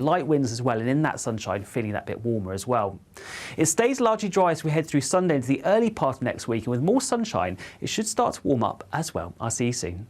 Light winds as well, and in that sunshine, feeling that bit warmer as well. It stays largely dry as we head through Sunday into the early part of next week, and with more sunshine, it should start to warm up as well. I'll see you soon.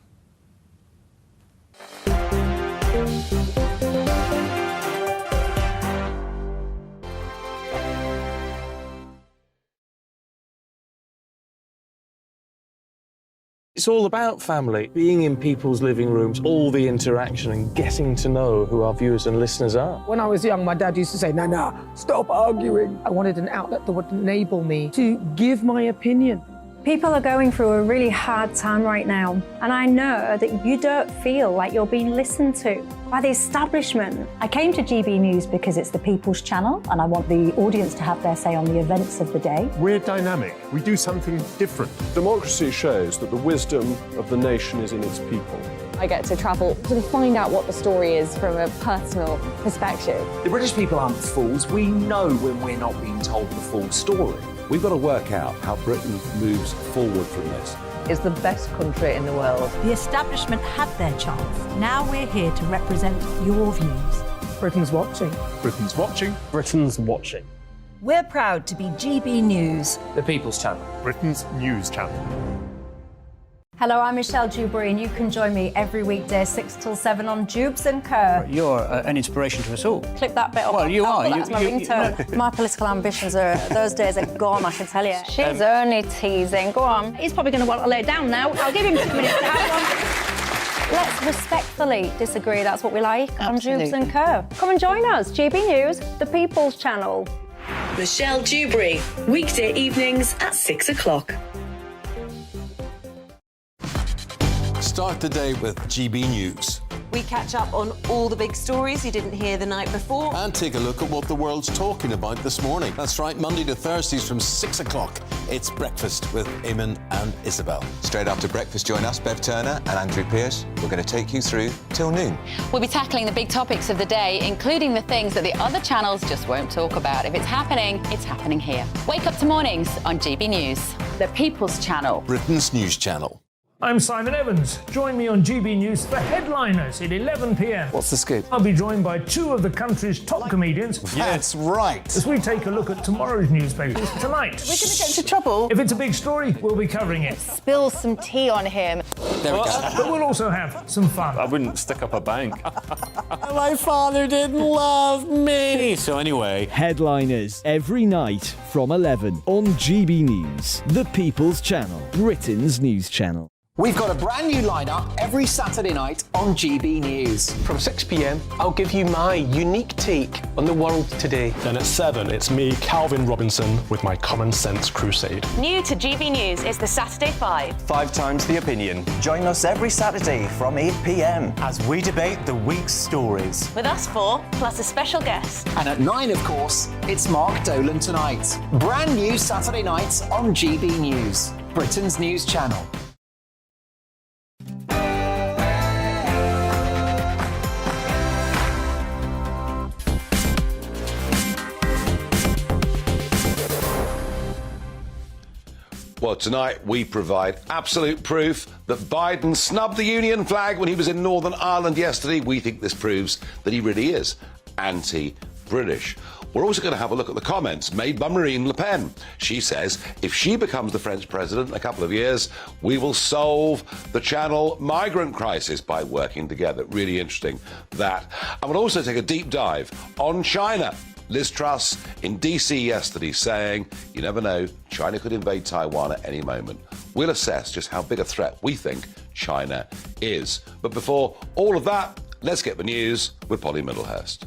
It's all about family, being in people's living rooms, all the interaction and getting to know who our viewers and listeners are. When I was young, my dad used to say, no, stop arguing. I wanted an outlet that would enable me to give my opinion. People are going through a really hard time right now, and I know that you don't feel like you're being listened to by the establishment. I came to GB News because it's the People's Channel, and I want the audience to have their say on the events of the day. We're dynamic. We do something different. Democracy shows that the wisdom of the nation is in its people. I get to travel to find out what the story is from a personal perspective. The British people aren't fools. We know when we're not being told the full story. We've got to work out how Britain moves forward from this. It's the best country in the world. The establishment had their chance. Now we're here to represent your views. Britain's watching. Britain's watching. Britain's watching. We're proud to be GB News. The People's Channel. Britain's news channel. Hello, I'm Michelle Dewberry, and you can join me every weekday 6 till 7 on Jubes and Kerr. You're an inspiration to us all. Clip that bit up. Well, you are. That's my ringtone. My political ambitions those days are gone, I can tell you. She's only teasing. Go on. He's probably going to want to lay down now. I'll give him 2 minutes to have one. Let's respectfully disagree. That's what we like on Jubes and Kerr. Come and join us. GB News, the People's Channel. Michelle Dewberry, weekday evenings at 6 o'clock. Start the day with GB News. We catch up on all the big stories you didn't hear the night before. And take a look at what the world's talking about this morning. That's right, Monday to Thursdays from 6 o'clock. It's Breakfast with Eamon and Isabel. Straight after breakfast, join us, Bev Turner and Andrew Pearce. We're going to take you through till noon. We'll be tackling the big topics of the day, including the things that the other channels just won't talk about. If it's happening here. Wake up to mornings on GB News, the People's Channel. Britain's news channel. I'm Simon Evans. Join me on GB News for Headliners at 11 p.m. What's the scoop? I'll be joined by 2 of the country's top comedians. That's right. As we take a look at tomorrow's newspapers tonight. We're going to get into trouble. If it's a big story, we'll be covering it. Spill some tea on him. There we go. But we'll also have some fun. I wouldn't stick up a bank. My father didn't love me. So anyway, Headliners every night from 11 on GB News, the People's Channel, Britain's news channel. We've got a brand new lineup every Saturday night on GB News. From 6 p.m, I'll give you my unique take on the world today. Then at 7, it's me, Calvin Robinson, with my Common Sense Crusade. New to GB News is the Saturday 5. 5 times the opinion. Join us every Saturday from 8 p.m. as we debate the week's stories. With us 4, plus a special guest. And at 9, of course, it's Mark Dolan Tonight. Brand new Saturday nights on GB News, Britain's news channel. Well, tonight we provide absolute proof that Biden snubbed the Union flag when he was in Northern Ireland yesterday. We think this proves that he really is anti-British. We're also going to have a look at the comments made by Marine Le Pen. She says if she becomes the French president in a couple of years, we will solve the Channel migrant crisis by working together. Really interesting, that. And we'll also take a deep dive on China. Liz Truss in DC yesterday saying, you never know, China could invade Taiwan at any moment. We'll assess just how big a threat we think China is. But before all of that, let's get the news with Polly Middlehurst.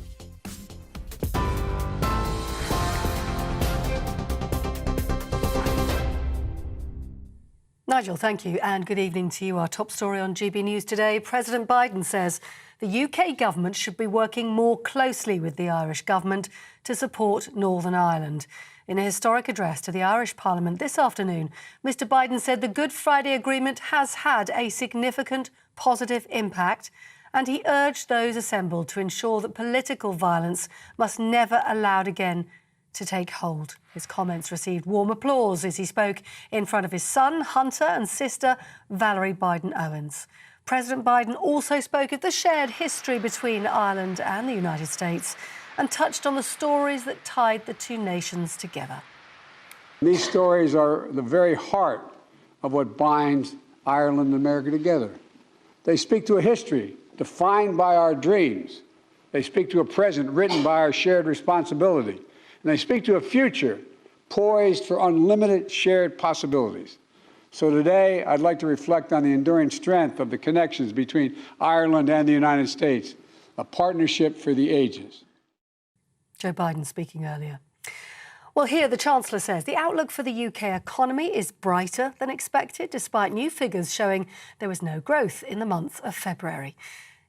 Nigel, thank you, and good evening to you. Our top story on GB News today, President Biden says the UK government should be working more closely with the Irish government to support Northern Ireland. In a historic address to the Irish Parliament this afternoon, Mr Biden said the Good Friday Agreement has had a significant positive impact, and he urged those assembled to ensure that political violence must never allowed again to take hold. His comments received warm applause as he spoke in front of his son, Hunter, and sister, Valerie Biden-Owens. President Biden also spoke of the shared history between Ireland and the United States and touched on the stories that tied the two nations together. These stories are the very heart of what binds Ireland and America together. They speak to a history defined by our dreams. They speak to a present written by our shared responsibility. And they speak to a future poised for unlimited shared possibilities. So today, I'd like to reflect on the enduring strength of the connections between Ireland and the United States, a partnership for the ages. Joe Biden speaking earlier. Well, here the Chancellor says the outlook for the UK economy is brighter than expected, despite new figures showing there was no growth in the month of February.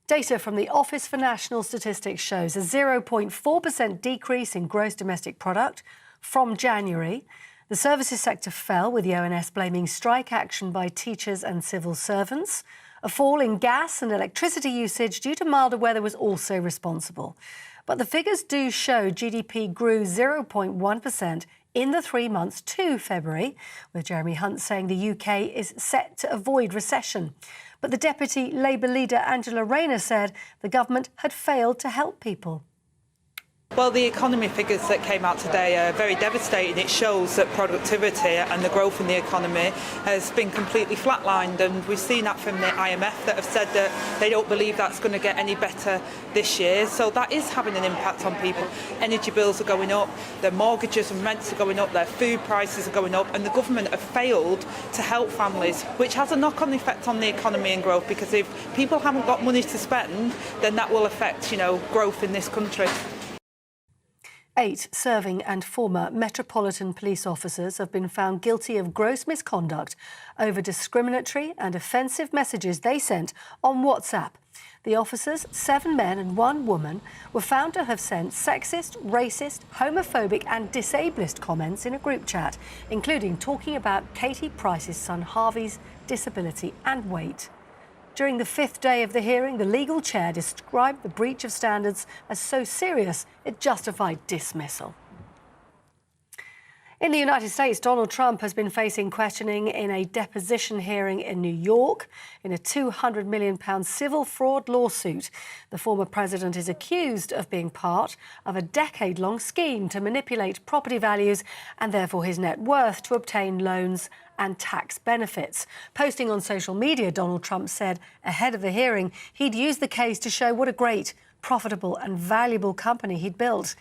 Data from the Office for National Statistics shows a 0.4% decrease in gross domestic product from January. The services sector fell, with the ONS blaming strike action by teachers and civil servants. A fall in gas and electricity usage due to milder weather was also responsible. But the figures do show GDP grew 0.1% in the 3 months to February, with Jeremy Hunt saying the UK is set to avoid recession. But the Deputy Labour leader Angela Rayner said the government had failed to help people. Well, the economy figures that came out today are very devastating. It shows that productivity and the growth in the economy has been completely flatlined, and we've seen that from the IMF that have said that they don't believe that's going to get any better this year. So that is having an impact on people. Energy bills are going up, their mortgages and rents are going up, their food prices are going up, and the government have failed to help families, which has a knock-on effect on the economy and growth, because if people haven't got money to spend, then that will affect, growth in this country. 8 serving and former Metropolitan Police officers have been found guilty of gross misconduct over discriminatory and offensive messages they sent on WhatsApp. The officers, 7 men and 1 woman, were found to have sent sexist, racist, homophobic and disablist comments in a group chat, including talking about Katie Price's son Harvey's disability and weight. During the 5th day of the hearing, the legal chair described the breach of standards as so serious it justified dismissal. In the United States, Donald Trump has been facing questioning in a deposition hearing in New York in a £200 million civil fraud lawsuit. The former president is accused of being part of a decade-long scheme to manipulate property values and therefore his net worth to obtain loans and tax benefits. Posting on social media, Donald Trump said ahead of the hearing he'd use the case to show what a great, profitable and valuable company he'd built.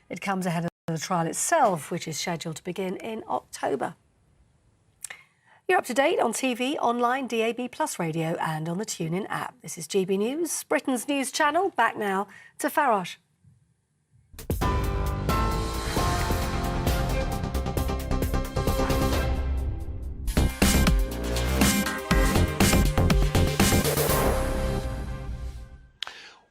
It comes ahead of the trial itself, which is scheduled to begin in October. You're up to date on TV, online, DAB+ radio and on the TuneIn app. This is GB News, Britain's news channel. Back now to Farage.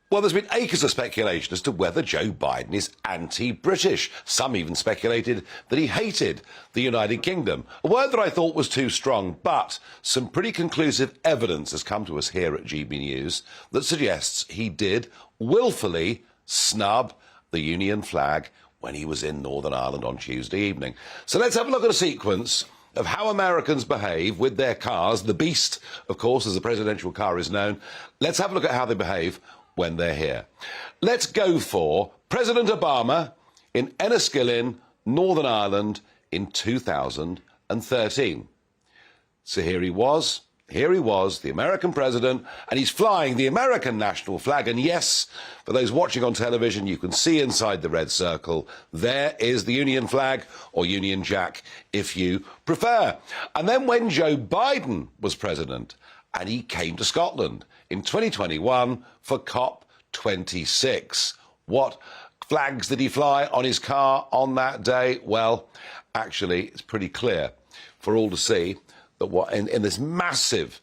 Well, there's been acres of speculation as to whether Joe Biden is anti-British. Some even speculated that he hated the United Kingdom. A word that I thought was too strong, but some pretty conclusive evidence has come to us here at GB News that suggests he did willfully snub the Union flag when he was in Northern Ireland on Tuesday evening. So let's have a look at a sequence of how Americans behave with their cars, the Beast, of course, as the presidential car is known. Let's have a look at how they behave when they're here. Let's go for President Obama in Enniskillen, Northern Ireland in 2013. So here he was, the American president, and he's flying the American national flag. And yes, for those watching on television, you can see inside the red circle, there is the Union flag, or Union Jack, if you prefer. And then when Joe Biden was president, and he came to Scotland in 2021 for COP26. What flags did he fly on his car on that day? Well, actually, it's pretty clear for all to see that in this massive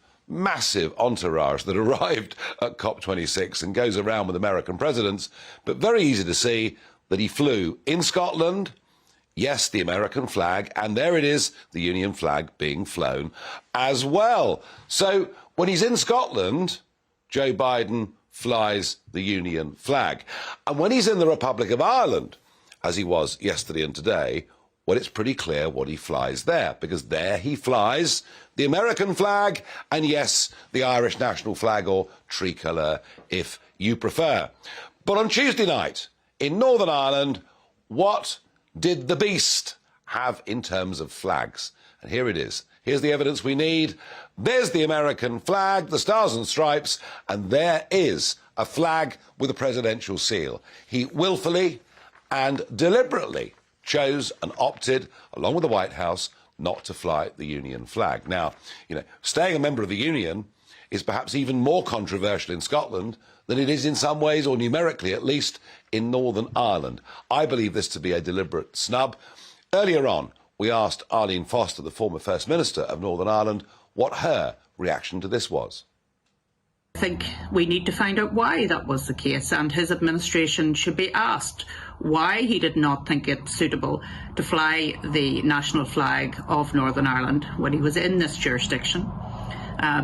entourage that arrived at COP26 and goes around with American presidents, but very easy to see that he flew in Scotland. Yes, the American flag, and there it is, the Union flag being flown as well. So when he's in Scotland, Joe Biden flies the Union flag. And when he's in the Republic of Ireland, as he was yesterday and today, Well, it's pretty clear what he flies there, because there he flies the American flag and, yes, the Irish national flag, or tricolour if you prefer. But on Tuesday night in Northern Ireland, what did the beast have in terms of flags? And here it is. Here's the evidence we need. There's the American flag, the stars and stripes, and there is a flag with a presidential seal. He willfully and deliberately chose and opted, along with the White House, not to fly the Union flag. Now, staying a member of the Union is perhaps even more controversial in Scotland than it is in some ways, or numerically at least, in Northern Ireland. I believe this to be a deliberate snub. Earlier on, we asked Arlene Foster, the former First Minister of Northern Ireland, what her reaction to this was. I think we need to find out why that was the case, and his administration should be asked why he did not think it suitable to fly the national flag of Northern Ireland when he was in this jurisdiction.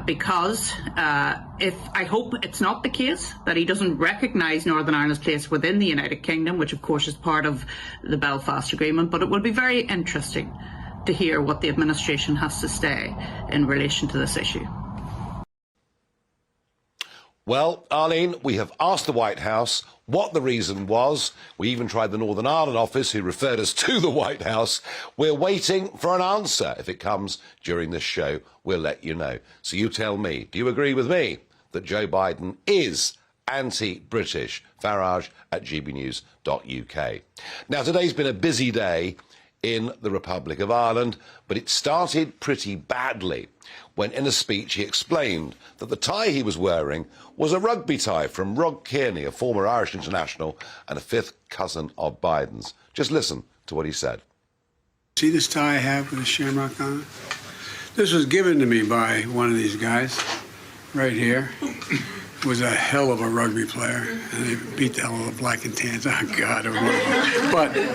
Because I hope it's not the case that he doesn't recognise Northern Ireland's place within the United Kingdom, which of course is part of the Belfast Agreement, but it will be very interesting to hear what the administration has to say in relation to this issue. Well, Arlene, we have asked the White House what the reason was. We even tried the Northern Ireland office, who referred us to the White House. We're waiting for an answer. If it comes during this show, we'll let you know. So you tell me, do you agree with me that Joe Biden is anti-British? Farage at gbnews.uk. Now, today's been a busy day in the Republic of Ireland, but it started pretty badly when, in a speech, he explained that the tie he was wearing was a rugby tie from Rod Kearney, a former Irish international and a fifth cousin of Biden's. Just listen to what he said. See this tie I have with a shamrock on it? This was given to me by one of these guys right here. Was a hell of a rugby player, and they beat the hell out of the Black and Tans. Oh, God. It was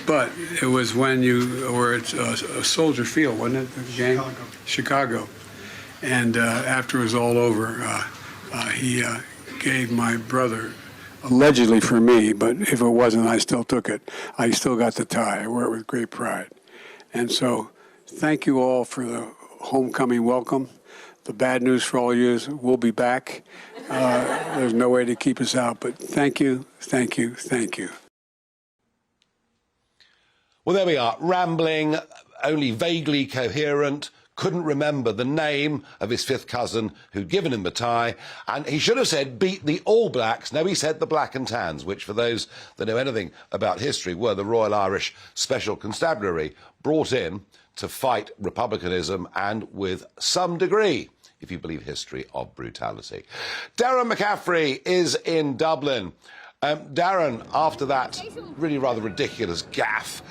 but it was when you were at a Soldier Field, wasn't it, the game? Chicago. And after it was all over, he gave my brother, allegedly for me, but if it wasn't, I still took it. I still got the tie. I wear it with great pride. And so thank you all for the homecoming welcome. The bad news for all of you is we'll be back. There's no way to keep us out, but thank you, thank you, thank you. Well, there we are, rambling, only vaguely coherent, couldn't remember the name of his fifth cousin who'd given him the tie, and he should have said beat the All Blacks. No, he said the Black and Tans, which, for those that know anything about history, were the Royal Irish Special Constabulary, brought in to fight republicanism and, with some degree, if you believe history, of brutality. Darren McCaffrey is in Dublin. Darren, after that really rather ridiculous gaffe,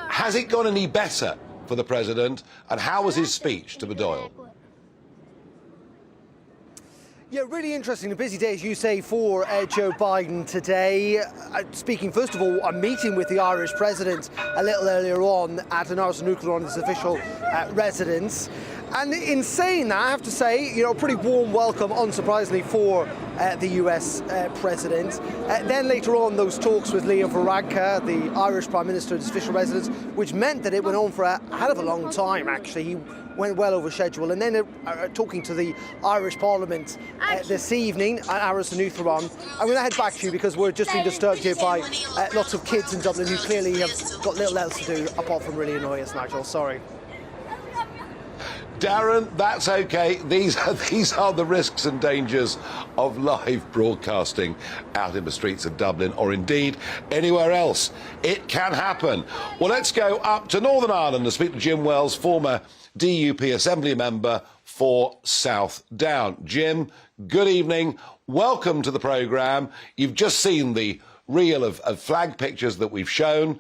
has it gone any better for the president, and how was his speech to Bedoyle? Yeah, really interesting. A busy day, as you say, for Joe Biden today. Speaking, first of all, a meeting with the Irish president a little earlier on at an Ars Nuclear on his official residence. And in saying that, I have to say, a pretty warm welcome, unsurprisingly, for the US president. Then later on, those talks with Nigel Farage, the Irish Prime Minister at his official residence, which meant that it went on for a hell of a long time, actually. He went well over schedule. And then talking to the Irish Parliament this evening at Ars Nuclear. I'm going to head back to you because we're just being disturbed here by lots of kids in Dublin who clearly have got little else to do apart from really annoy us, Nigel. Sorry. Darren, that's okay. These are the risks and dangers of live broadcasting out in the streets of Dublin, or indeed anywhere else. It can happen. Well, let's go up to Northern Ireland to speak to Jim Wells, former DUP Assembly member for South Down. Jim, good evening. Welcome to the programme. You've just seen the reel of flag pictures that we've shown.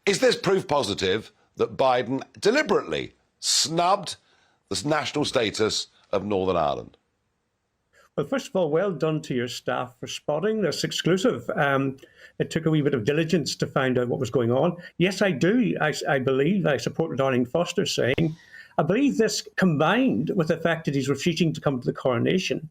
Is this proof positive that Biden deliberately snubbed the national status of Northern Ireland? Well, first of all, well done to your staff for spotting this exclusive. It took a wee bit of diligence to find out what was going on. Yes, I do. I believe I supported Arlene Foster saying, I believe this combined with the fact that he's refusing to come to the coronation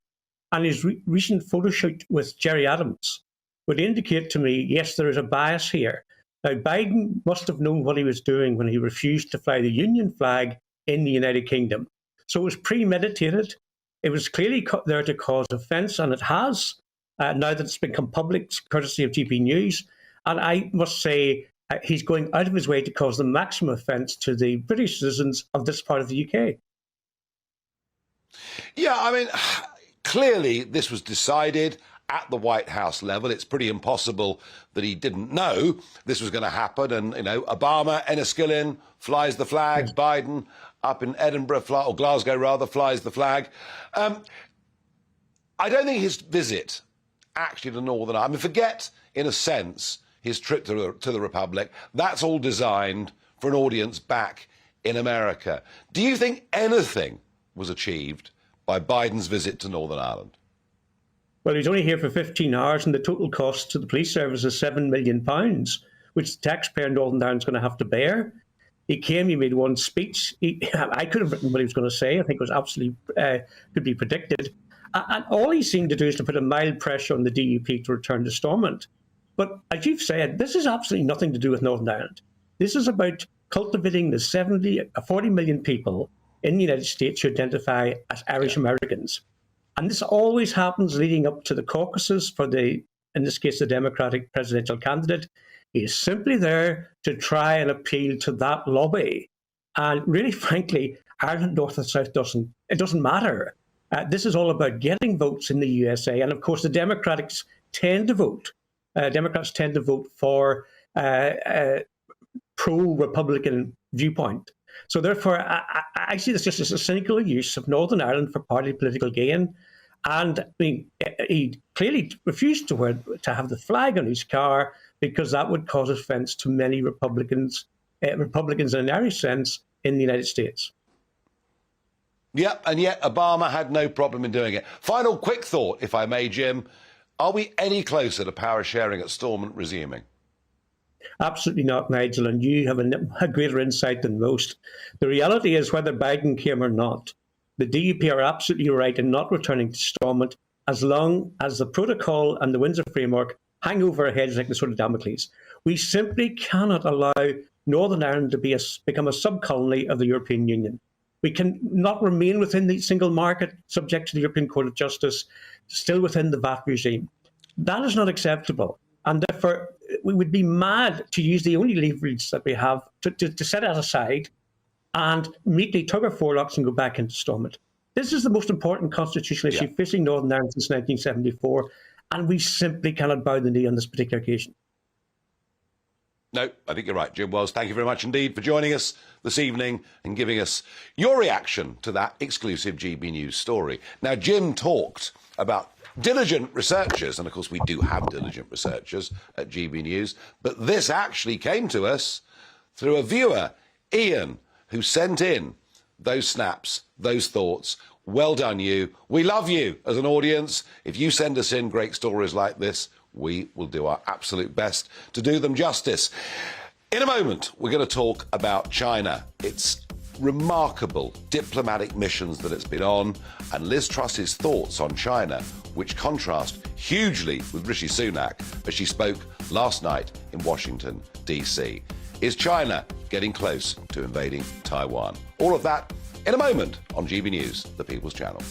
and his recent photo shoot with Jerry Adams would indicate to me, yes, there is a bias here. Now, Biden must have known what he was doing when he refused to fly the Union flag in the United Kingdom. So it was premeditated. It was clearly there to cause offence, and it has, now that it's become public, courtesy of GB News. And I must say, he's going out of his way to cause the maximum offence to the British citizens of this part of the UK. Yeah, I mean, clearly this was decided at the White House level. It's pretty impossible that he didn't know this was going to happen. And, Obama, Enniskillen, flies the flag. Biden up in Edinburgh, or Glasgow rather, flies the flag. I don't think his visit actually to Northern Ireland, forget, in a sense, his trip to the Republic. That's all designed for an audience back in America. Do you think anything was achieved by Biden's visit to Northern Ireland? Well, he's only here for 15 hours, and the total cost to the police service is £7 million, which the taxpayer in Northern Ireland is going to have to bear. He came, he made one speech. I could have written what he was going to say. I think it was absolutely, could be predicted. And all he seemed to do is to put a mild pressure on the DUP to return to Stormont. But as you've said, this is absolutely nothing to do with Northern Ireland. This is about cultivating the 40 million people in the United States who identify as Irish Americans. And this always happens leading up to the caucuses for in this case, the Democratic presidential candidate. He is simply there to try and appeal to that lobby. And really, frankly, Ireland, North and South doesn't matter. This is all about getting votes in the USA. And of course, the Democrats tend to vote. Democrats tend to vote for pro-Republican viewpoint. So therefore, I see this just as a cynical use of Northern Ireland for party political gain. And I mean, he clearly refused to have the flag on his car because that would cause offence to many Republicans in an Irish sense in the United States. Yeah, and yet Obama had no problem in doing it. Final quick thought, if I may, Jim. Are we any closer to power sharing at Stormont resuming? Absolutely not, Nigel, and you have a greater insight than most. The reality is, whether Biden came or not, the DUP are absolutely right in not returning to Stormont as long as the protocol and the Windsor framework hang over our heads like the sword of Damocles. We simply cannot allow Northern Ireland to become a sub-colony of the European Union. We can not remain within the single market, subject to the European Court of Justice, still within the VAT regime. That is not acceptable. And therefore, we would be mad to use the only leverage that we have to set that aside and immediately tug our forelocks and go back into Stormont. This is the most important constitutional issue facing Northern Ireland since 1974, and we simply cannot bow the knee on this particular occasion. No, I think you're right, Jim Wells. Thank you very much indeed for joining us this evening and giving us your reaction to that exclusive GB News story. Now, Jim talked about diligent researchers, and of course we do have diligent researchers at GB News, but this actually came to us through a viewer, Ian, who sent in those snaps, those thoughts. Well done, you. We love you as an audience. If you send us in great stories like this, we will do our absolute best to do them justice. In a moment, we're going to talk about China. It's remarkable diplomatic missions that it's been on, and Liz Truss's thoughts on China, which contrast hugely with Rishi Sunak as she spoke last night in Washington, D.C. Is China getting close to invading Taiwan? All of that in a moment on GB News, the People's Channel.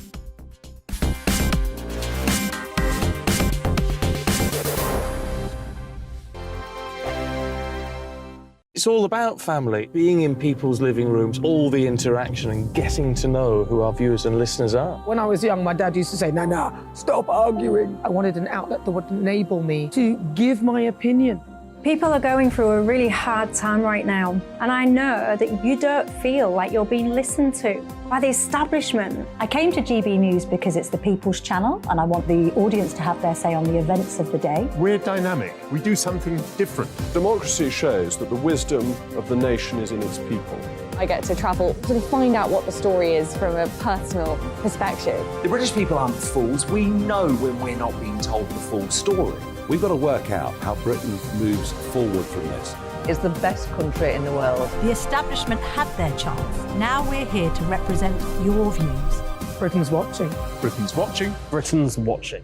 It's all about family, being in people's living rooms, all the interaction and getting to know who our viewers and listeners are. When I was young, my dad used to say, "Nana, stop arguing." I wanted an outlet that would enable me to give my opinion. People are going through a really hard time right now, and I know that you don't feel like you're being listened to by the establishment. I came to GB News because it's the People's Channel, and I want the audience to have their say on the events of the day. We're dynamic. We do something different. Democracy shows that the wisdom of the nation is in its people. I get to travel to find out what the story is from a personal perspective. The British people aren't fools. We know when we're not being told the full story. We've got to work out how Britain moves forward from this. It's the best country in the world. The establishment had their chance. Now we're here to represent your views. Britain's watching. Britain's watching. Britain's watching.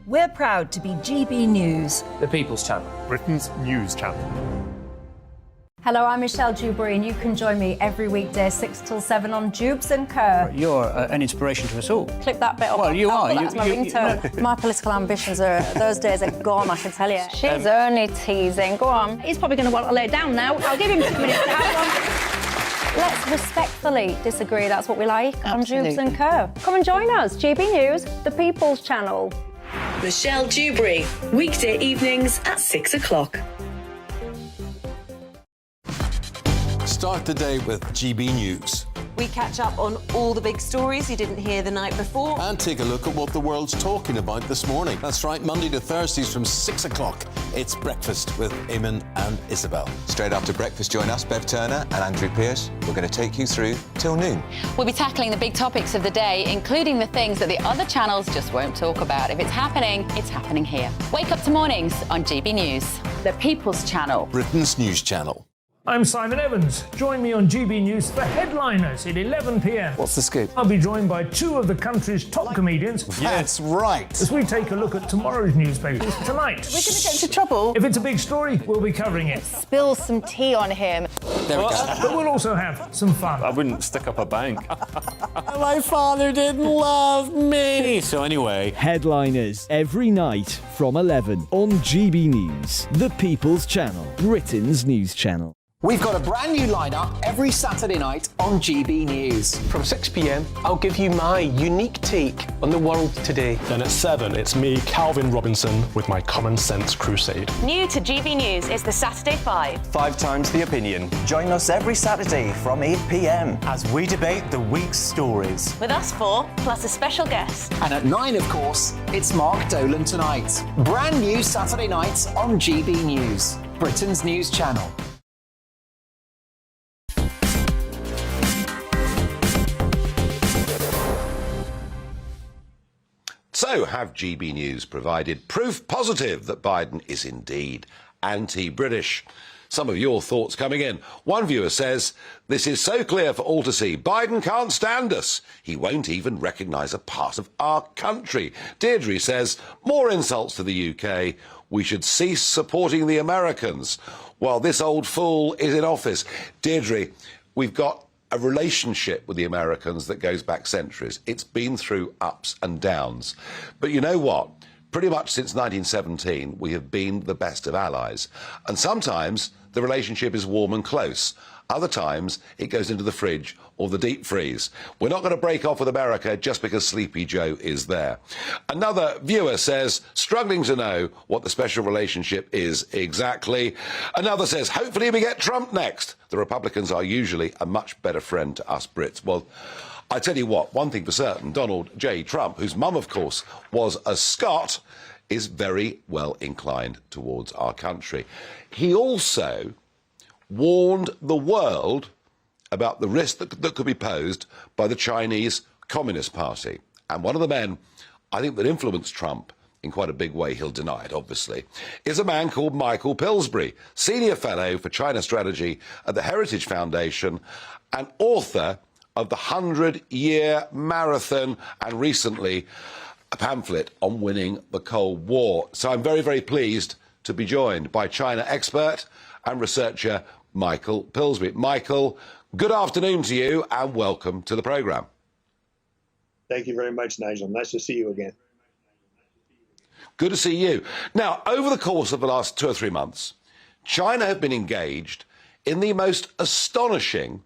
We're proud to be GB News, the People's Channel. Britain's news channel. Hello, I'm Michelle Dewberry, and you can join me every weekday 6 till 7 on Jubes and Co. You're an inspiration to us all. Clip that bit up. Well, you are. That's my ringtone. My political ambitions are, those days are gone, I can tell you. She's only teasing. Go on. He's probably going to want to lay down now. I'll give him 2 minutes to have one. Let's respectfully disagree. That's what we like on Jubes and Co. Come and join us. GB News, the People's Channel. Michelle Dewberry, weekday evenings at 6 o'clock. Start the day with GB News. We catch up on all the big stories you didn't hear the night before. And take a look at what the world's talking about this morning. That's right, Monday to Thursdays from 6 o'clock. It's Breakfast with Eamon and Isabel. Straight after breakfast, join us, Bev Turner and Andrew Pearce. We're going to take you through till noon. We'll be tackling the big topics of the day, including the things that the other channels just won't talk about. If it's happening here. Wake up to mornings on GB News, the People's Channel. Britain's news channel. I'm Simon Evans. Join me on GB News for Headliners at 11 p.m. What's the scoop? I'll be joined by 2 of the country's top comedians. That's right. As we take a look at tomorrow's newspapers tonight. We're going to get into trouble. If it's a big story, we'll be covering it. Spill some tea on him. There we go. But we'll also have some fun. I wouldn't stick up a bank. My father didn't love me. So anyway, Headliners every night from 11 on GB News, the People's Channel, Britain's news channel. We've got a brand new lineup every Saturday night on GB News. From 6 p.m, I'll give you my unique take on the world today. Then at 7, it's me, Calvin Robinson, with my Common Sense Crusade. New to GB News is the Saturday 5. 5 times the opinion. Join us every Saturday from 8 p.m. as we debate the week's stories. With us 4, plus a special guest. And at 9, of course, it's Mark Dolan Tonight. Brand new Saturday nights on GB News, Britain's news channel. So, have GB News provided proof positive that Biden is indeed anti-British? Some of your thoughts coming in. One viewer says, this is so clear for all to see. Biden can't stand us. He won't even recognise a part of our country. Deirdre says, more insults to the UK. We should cease supporting the Americans while this old fool is in office. Deirdre, we've got a relationship with the Americans that goes back centuries. It's been through ups and downs. But you know what? Pretty much since 1917, we have been the best of allies. And sometimes the relationship is warm and close. Other times it goes into the fridge or the deep freeze. We're not going to break off with America just because Sleepy Joe is there. Another viewer says, struggling to know what the special relationship is exactly. Another says, hopefully we get Trump next. The Republicans are usually a much better friend to us Brits. Well, I tell you what, one thing for certain, Donald J. Trump, whose mum, of course, was a Scot, is very well inclined towards our country. He also warned the world about the risk that could be posed by the Chinese Communist Party. And one of the men, I think, that influenced Trump in quite a big way, he'll deny it, obviously, is a man called Michael Pillsbury, Senior Fellow for China Strategy at the Heritage Foundation and author of the 100-Year Marathon and recently a pamphlet on winning the Cold War. So I'm very, very pleased to be joined by China expert and researcher Michael Pillsbury. Michael, good afternoon to you and welcome to the programme. Thank you very much, Nigel. Nice to see you again. Good to see you. Now, over the course of the last 2 or 3 months, China have been engaged in the most astonishing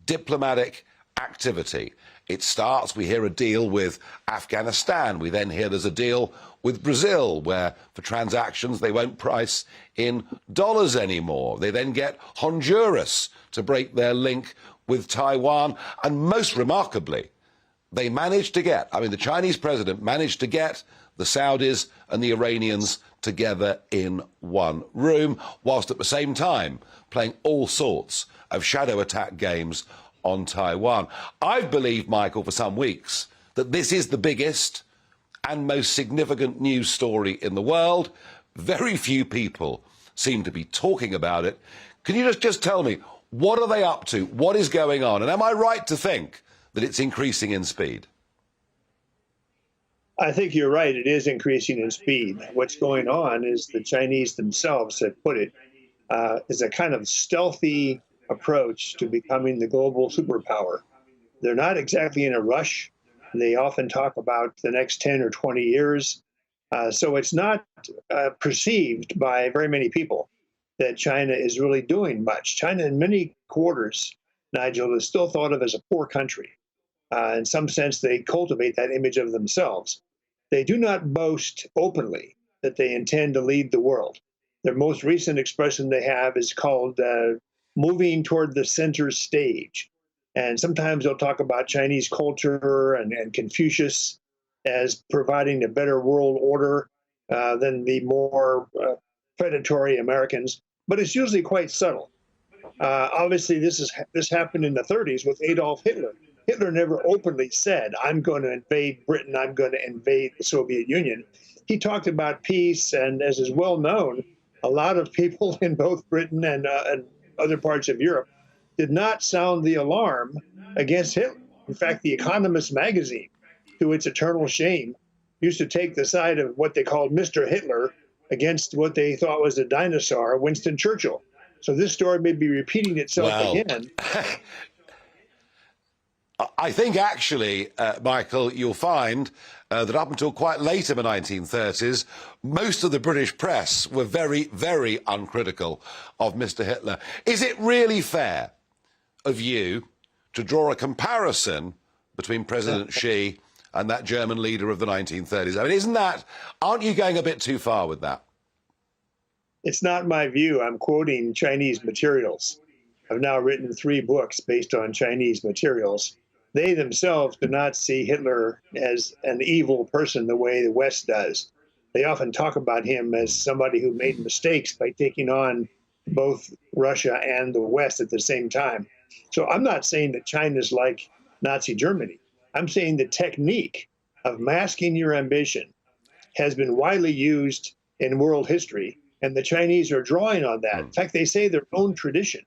diplomatic activity. It starts, we hear a deal with Afghanistan. We then hear there's a deal with Brazil, where for transactions they won't price in dollars anymore. They then get Honduras to break their link with Taiwan. And most remarkably, they managed to get, the Chinese president managed to get the Saudis and the Iranians together in one room, whilst at the same time playing all sorts of shadow attack games on Taiwan. I've believed, Michael, for some weeks that this is the biggest and most significant news story in the world. Very few people seem to be talking about it. Can you just tell me, what are they up to? What is going on? And am I right to think that it's increasing in speed? I think you're right. It is increasing in speed. What's going on is the Chinese themselves have put it. is a kind of stealthy approach to becoming the global superpower. They're not exactly in a rush. They often talk about the next 10 or 20 years. So it's not perceived by very many people that China is really doing much. China, in many quarters, Nigel, is still thought of as a poor country. In some sense, they cultivate that image of themselves. They do not boast openly that they intend to lead the world. Their most recent expression they have is called moving toward the center stage. And sometimes they'll talk about Chinese culture and Confucius as providing a better world order than the more predatory Americans. But it's usually quite subtle. Obviously, this happened in the 30s with Adolf Hitler. Hitler never openly said, I'm going to invade Britain, I'm going to invade the Soviet Union. He talked about peace, and as is well known, a lot of people in both Britain and other parts of Europe did not sound the alarm against Hitler. In fact, The Economist magazine, to its eternal shame, used to take the side of what they called Mr. Hitler against what they thought was a dinosaur, Winston Churchill. So this story may be repeating itself again. I think, actually, Michael, you'll find that up until quite late in the 1930s, most of the British press were very, very uncritical of Mr. Hitler. Is it really fair of you to draw a comparison between President Xi and that German leader of the 1930s? I mean, aren't you going a bit too far with that? It's not my view. I'm quoting Chinese materials. I've now written 3 books based on Chinese materials. They themselves do not see Hitler as an evil person the way the West does. They often talk about him as somebody who made mistakes by taking on both Russia and the West at the same time. So I'm not saying that China's like Nazi Germany. I'm saying the technique of masking your ambition has been widely used in world history, and the Chinese are drawing on that. In fact, they say their own tradition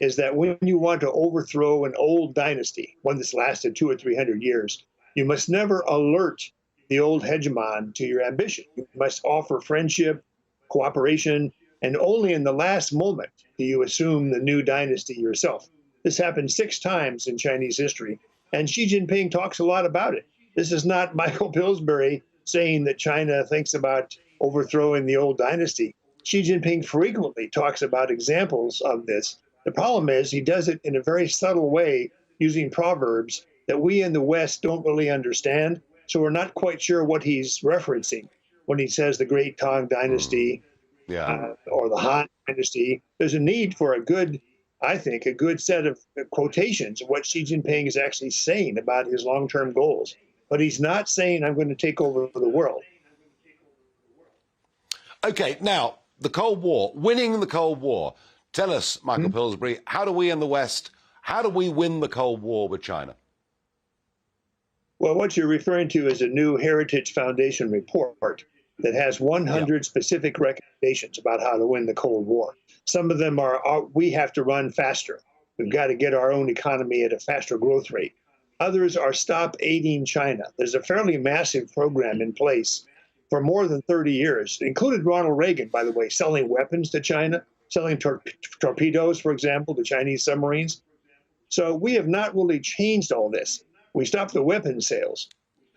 is that when you want to overthrow an old dynasty, one that's lasted 200 or 300 years, you must never alert the old hegemon to your ambition. You must offer friendship, cooperation, and only in the last moment do you assume the new dynasty yourself. This happened 6 times in Chinese history, and Xi Jinping talks a lot about it. This is not Michael Pillsbury saying that China thinks about overthrowing the old dynasty. Xi Jinping frequently talks about examples of this. The problem is he does it in a very subtle way using proverbs that we in the West don't really understand. So we're not quite sure what he's referencing when he says the Great Tang Dynasty or the Han Dynasty. There's a need for a good set of quotations of what Xi Jinping is actually saying about his long-term goals. But he's not saying, I'm going to take over the world. OK, now, the Cold War, winning the Cold War. Tell us, Michael Pillsbury, how do we in the West, how do we win the Cold War with China? Well, what you're referring to is a new Heritage Foundation report that has 100 specific recommendations about how to win the Cold War. Some of them are we have to run faster. We've got to get our own economy at a faster growth rate. Others are stop aiding China. There's a fairly massive program in place for more than 30 years. It included Ronald Reagan, by the way, selling weapons to China, selling torpedoes, for example, to Chinese submarines. So we have not really changed all this. We stopped the weapons sales.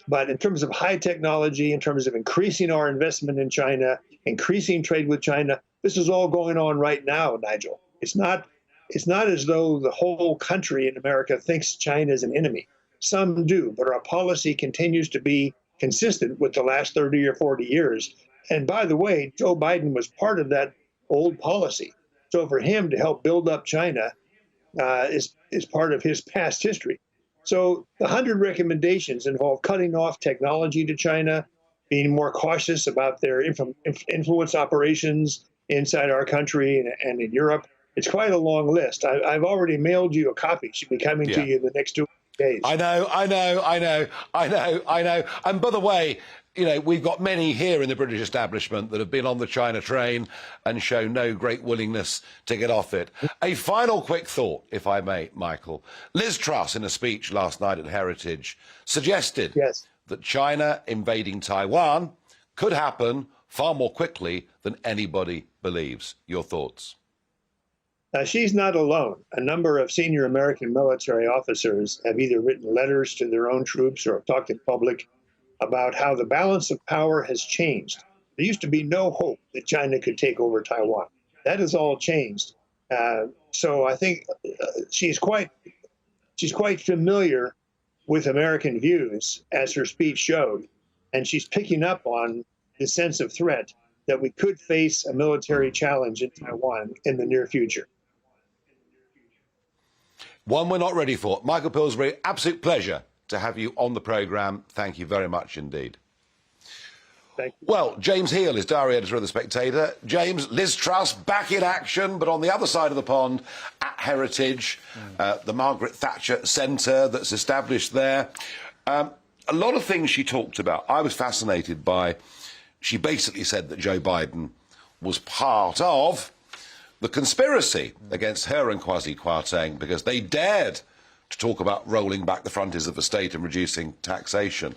But in terms of high technology, in terms of increasing our investment in China, increasing trade with China, this is all going on right now, Nigel. It's not as though the whole country in America thinks China is an enemy. Some do, but our policy continues to be consistent with the last 30 or 40 years. And by the way, Joe Biden was part of that old policy. So for him to help build up China is part of his past history. So the 100 recommendations involve cutting off technology to China, being more cautious about their influence operations inside our country and in Europe. It's quite a long list. I've already mailed you a copy. It should be coming to you in the next 2 days. I know. And by the way, you know, we've got many here in the British establishment that have been on the China train and show no great willingness to get off it. A final quick thought, if I may, Michael. Liz Truss, in a speech last night at Heritage, suggested that China invading Taiwan could happen far more quickly than anybody believes. Your thoughts? She's not alone. A number of senior American military officers have either written letters to their own troops or have talked in public about how the balance of power has changed. There used to be no hope that China could take over Taiwan. That has all changed. So I think she's quite familiar with American views, as her speech showed, and she's picking up on the sense of threat that we could face a military challenge in Taiwan in the near future. One we're not ready for. Michael Pillsbury, absolute pleasure to have you on the programme. Thank you very much indeed. Thank you. Well, James Heal is diary editor of The Spectator. James, Liz Truss back in action, but on the other side of the pond at Heritage, the Margaret Thatcher Centre that's established there. A lot of things she talked about. I was fascinated by, she basically said that Joe Biden was part of the conspiracy against her and Kwasi Kwarteng because they dared to talk about rolling back the frontiers of the state and reducing taxation.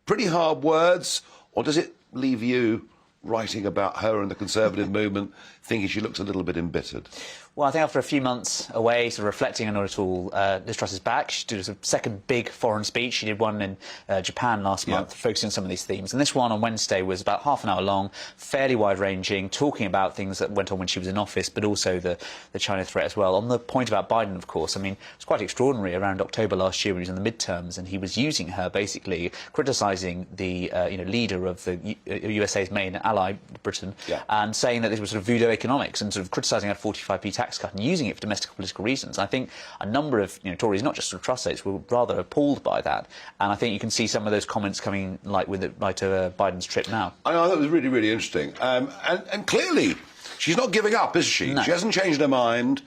Pretty hard words, or does it leave you writing about her and the Conservative movement thinking she looks a little bit embittered? Well, I think after a few months away, sort of reflecting on it all, Liz Truss is back. She did a second big foreign speech. She did one in Japan last month, focusing on some of these themes. And this one on Wednesday was about half an hour long, fairly wide-ranging, talking about things that went on when she was in office, but also the China threat as well. On the point about Biden, of course, I mean, it's quite extraordinary around October last year when he was in the midterms, and he was using her, basically criticising the leader of the USA's main ally, Britain, and saying that this was sort of voodoo economics and sort of criticising her 45p tax cut and using it for domestic political reasons. I think a number of Tories, not just sort of Truss states, were rather appalled by that. And I think you can see some of those comments coming like with Biden's trip now. I know, that was really, really interesting. And clearly, she's not giving up, is she? No. She hasn't changed her mind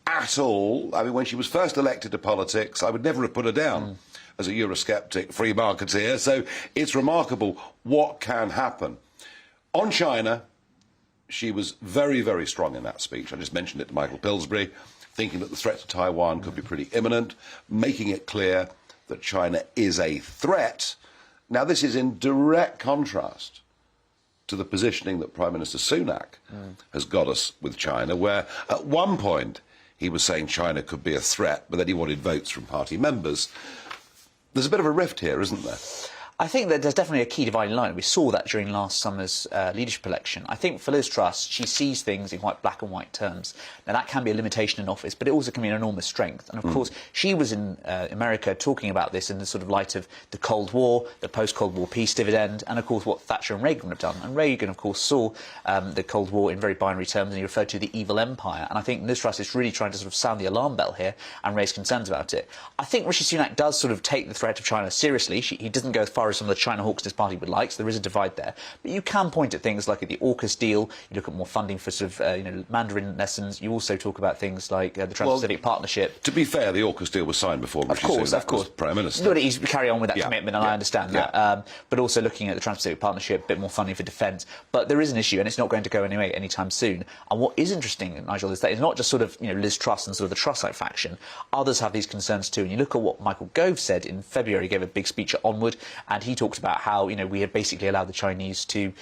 at all. I mean, when she was first elected to politics, I would never have put her down as a Eurosceptic free marketeer. So it's remarkable what can happen. On China, she was very, very strong in that speech. I just mentioned it to Michael Pillsbury, thinking that the threat to Taiwan could be pretty imminent, making it clear that China is a threat. Now, this is in direct contrast to the positioning that Prime Minister Sunak has got us with China, where at one point he was saying China could be a threat, but then he wanted votes from party members. There's a bit of a rift here, isn't there? I think that there's definitely a key dividing line. We saw that during last summer's leadership election. I think for Liz Truss, she sees things in quite black and white terms. Now, that can be a limitation in office, but it also can be an enormous strength. And, of course, she was in America talking about this in the sort of light of the Cold War, the post-Cold War peace dividend, and, of course, what Thatcher and Reagan have done. And Reagan, of course, saw the Cold War in very binary terms, and he referred to the evil empire. And I think Liz Truss is really trying to sort of sound the alarm bell here and raise concerns about it. I think Rishi Sunak does sort of take the threat of China seriously. He doesn't go as far as some of the China hawks his party would like, so there is a divide there. But you can point at things like the AUKUS deal, you look at more funding for sort of Mandarin lessons, you also talk about things like the Trans-Pacific Partnership. To be fair, the AUKUS deal was signed before Rishi Sunak was Prime Minister. But he's carry on with that commitment, and I understand that. But also looking at the Trans-Pacific Partnership, a bit more funding for defence. But there is an issue, and it's not going to go anyway anytime soon. And what is interesting, Nigel, is that it's not just sort of Liz Truss and sort of the Trussite faction. Others have these concerns too. And you look at what Michael Gove said in February. He gave a big speech at Onward, and he talked about how we have basically allowed the Chinese to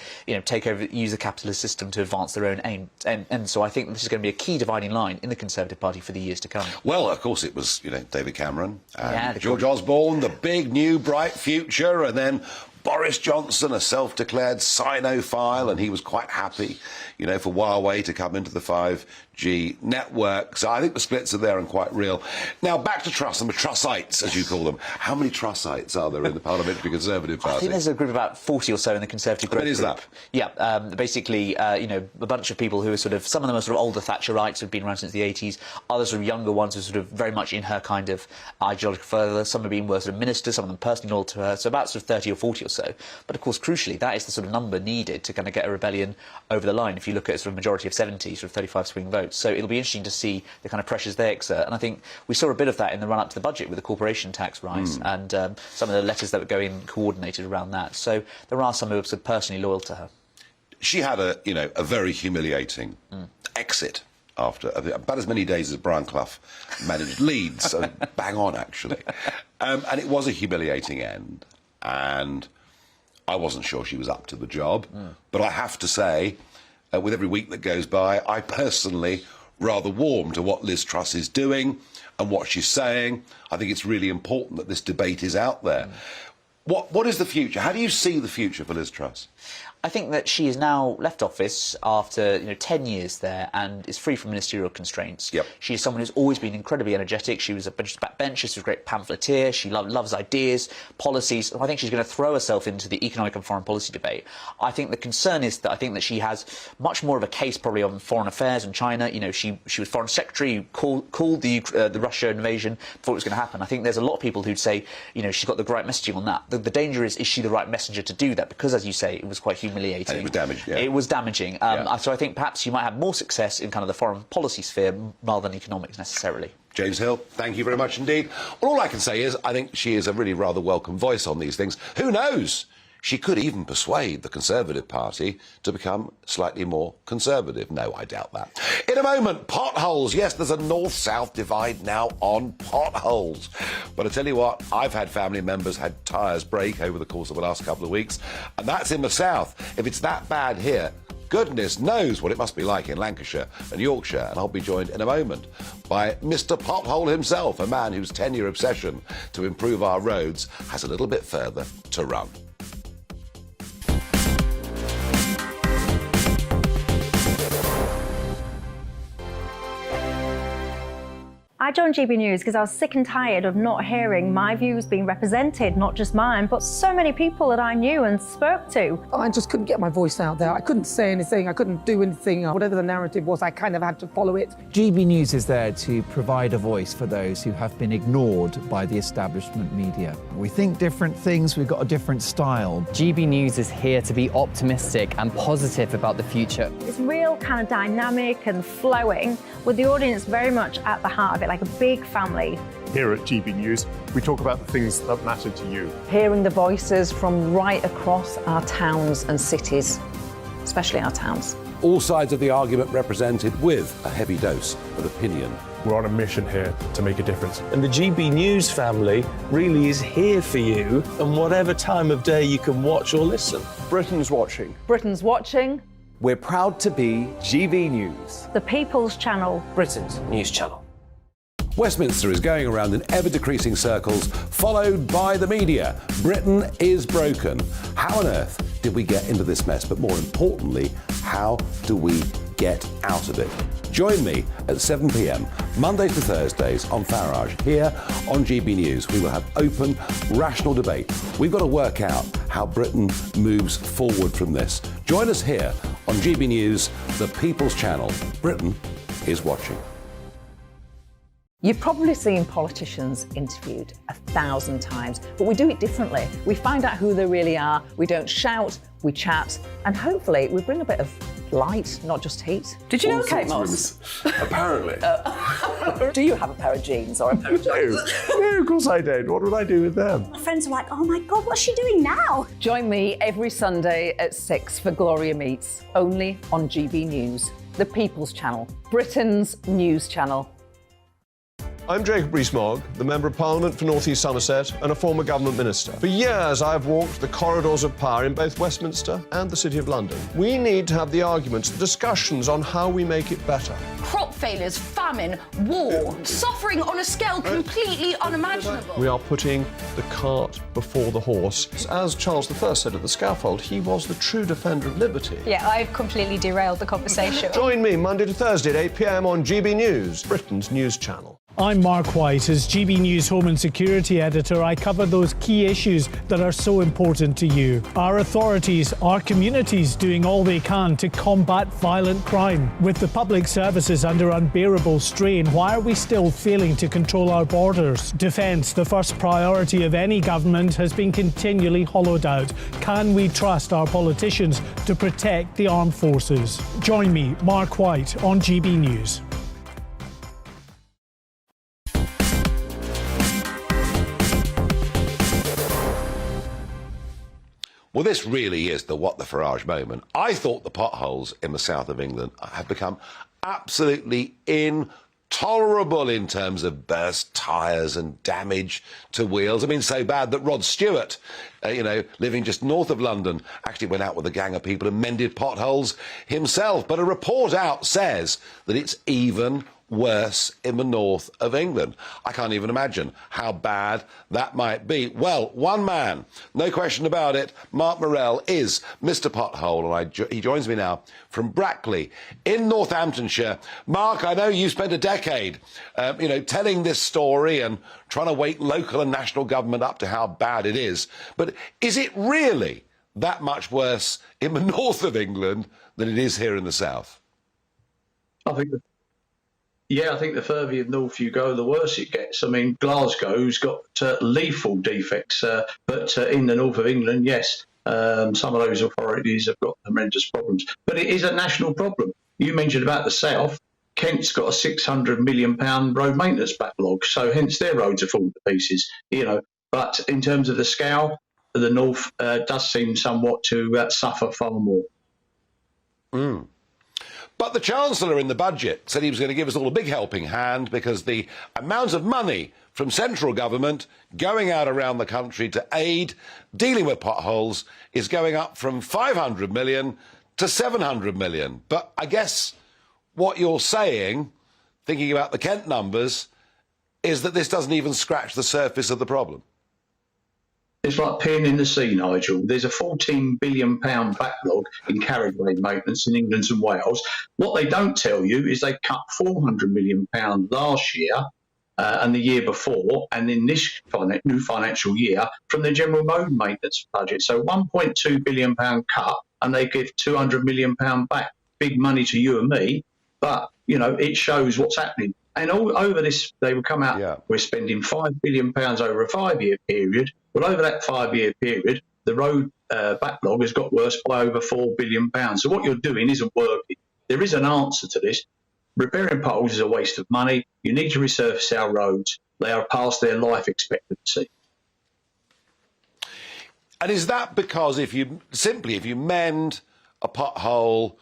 take over, use the capitalist system to advance their own aims. And so I think this is going to be a key dividing line in the Conservative Party for the years to come. Well, of course, it was David Cameron and George Osborne, the big new bright future, and then Boris Johnson, a self-declared Sinophile, and he was quite happy, for Huawei to come into the 5G network. So I think the splits are there and quite real. Now, back to Truss and the Trussites, as you call them. How many Trussites are there in the Parliamentary Conservative Party? I think there's a group of about 40 or so in the Conservative group. What is that? Yeah, basically, a bunch of people who are sort of, some of them are sort of older Thatcherites who've been around since the 80s, others are younger ones who are sort of very much in her kind of ideological further. Some have been sort of ministers, some of them personally loyal to her, so about sort of 30 or 40 or so. But, of course, crucially, that is the sort of number needed to kind of get a rebellion over the line. If you look at a sort of majority of 70, sort of 35 swing votes. So it'll be interesting to see the kind of pressures they exert. And I think we saw a bit of that in the run-up to the budget with the corporation tax rise and some of the letters that were going coordinated around that. So there are some who are sort of personally loyal to her. She had a very humiliating exit after about as many days as Brian Clough managed Leeds. So bang on, actually. And it was a humiliating end. And I wasn't sure she was up to the job. But I have to say, with every week that goes by. I personally rather warm to what Liz Truss is doing and what she's saying. I think it's really important that this debate is out there. What is the future? How do you see the future for Liz Truss? I think that she has now left office after 10 years there and is free from ministerial constraints. Yep. She is someone who's always been incredibly energetic. She was a backbencher, she was a great pamphleteer, she loves ideas, policies. I think she's going to throw herself into the economic and foreign policy debate. I think the concern is that I think that she has much more of a case probably on foreign affairs and China. She was foreign secretary, called the Russia invasion before it was going to happen. I think there's a lot of people who'd say, she's got the right messaging on that. The danger is she the right messenger to do that? Because, as you say, it was quite humiliating. And it was damaging. Yeah. It was damaging. So I think perhaps you might have more success in kind of the foreign policy sphere rather than economics necessarily. James Hill, thank you very much indeed. Well, all I can say is I think she is a really rather welcome voice on these things. Who knows? She could even persuade the Conservative Party to become slightly more conservative. No, I doubt that. In a moment, potholes. Yes, there's a north-south divide now on potholes. But I tell you what, I've had family members had tyres break over the course of the last couple of weeks, and that's in the south. If it's that bad here, goodness knows what it must be like in Lancashire and Yorkshire. And I'll be joined in a moment by Mr. Pothole himself, a man whose 10-year obsession to improve our roads has a little bit further to run. I joined GB News because I was sick and tired of not hearing my views being represented, not just mine, but so many people that I knew and spoke to. I just couldn't get my voice out there. I couldn't say anything. I couldn't do anything. Whatever the narrative was, I kind of had to follow it. GB News is there to provide a voice for those who have been ignored by the establishment media. We think different things, we've got a different style. GB News is here to be optimistic and positive about the future. It's real kind of dynamic and flowing, with the audience very much at the heart of it, like a big family. Here at GB News, we talk about the things that matter to you. Hearing the voices from right across our towns and cities, especially our towns. All sides of the argument represented with a heavy dose of opinion. We're on a mission here to make a difference. And the GB News family really is here for you, and whatever time of day you can watch or listen. Britain's watching. Britain's watching. We're proud to be GB News. The People's Channel. Britain's news channel. Westminster is going around in ever-decreasing circles, followed by the media. Britain is broken. How on earth did we get into this mess? But more importantly, how do we get out of it? Join me at 7 p.m, Mondays to Thursdays on Farage, here on GB News. We will have open, rational debate. We've got to work out how Britain moves forward from this. Join us here on GB News, the People's Channel. Britain is watching. You've probably seen politicians interviewed 1,000 times, but we do it differently. We find out who they really are, we don't shout, we chat, and hopefully we bring a bit of light, not just heat. Did you know Kate Moss? Apparently. Do you have a pair of jeans or a pair of jeans? No, of course I don't. What would I do with them? My friends are like, oh my God, what's she doing now? Join me every Sunday at 6 for Gloria Meets, only on GB News, the People's Channel, Britain's news channel. I'm Jacob Rees-Mogg, the Member of Parliament for North East Somerset and a former government minister. For years, I've walked the corridors of power in both Westminster and the City of London. We need to have the arguments, the discussions on how we make it better. Crop failures, famine, war, suffering on a scale completely unimaginable. We are putting the cart before the horse. As Charles I said at the scaffold, he was the true defender of liberty. Yeah, I've completely derailed the conversation. Join me Monday to Thursday at 8 p.m. on GB News, Britain's news channel. I'm Mark White. As GB News Home and Security Editor, I cover those key issues that are so important to you. Our authorities, our communities doing all they can to combat violent crime. With the public services under unbearable strain, why are we still failing to control our borders? Defence, the first priority of any government, has been continually hollowed out. Can we trust our politicians to protect the armed forces? Join me, Mark White, on GB News. Well, this really is the what the Farage moment. I thought the potholes in the south of England have become absolutely intolerable. tolerable in terms of burst tyres and damage to wheels. I mean, so bad that Rod Stewart, living just north of London, actually went out with a gang of people and mended potholes himself. But a report out says that it's even worse in the north of England. I can't even imagine how bad that might be. Well, one man, no question about it, Mark Morell is Mr. Pothole, and he joins me now from Brackley in Northamptonshire. Mark, I know you spent a decade, telling this story and trying to wake local and national government up to how bad it is. But is it really that much worse in the north of England than it is here in the south? I think the further north you go, the worse it gets. I mean, Glasgow's got lethal defects, but in the north of England, yes, some of those authorities have got horrendous problems. But it is a national problem. You mentioned about the south. Kent's got a £600 million road maintenance backlog, so hence their roads are falling to pieces. But in terms of the scale, the north does seem somewhat to suffer far more. Mm. But the Chancellor in the budget said he was going to give us all a big helping hand because the amount of money from central government going out around the country to aid dealing with potholes is going up from 500 million to 700 million. But I guess what you're saying, thinking about the Kent numbers, is that this doesn't even scratch the surface of the problem. It's like peeing in the sea, Nigel. There's a £14 billion backlog in carriageway maintenance in England and Wales. What they don't tell you is they cut £400 million last year and the year before, and in this new financial year, from the general road maintenance budget. So £1.2 billion cut, and they give £200 million back. Big money to you and me, but, it shows what's happening. And all over this, they will come out, we're spending £5 billion over a 5-year period. Well, over that 5-year period, the road backlog has got worse by over £4 billion. So what you're doing isn't working. There is an answer to this. Repairing potholes is a waste of money. You need to resurface our roads. They are past their life expectancy. And is that because if you mend a pothole,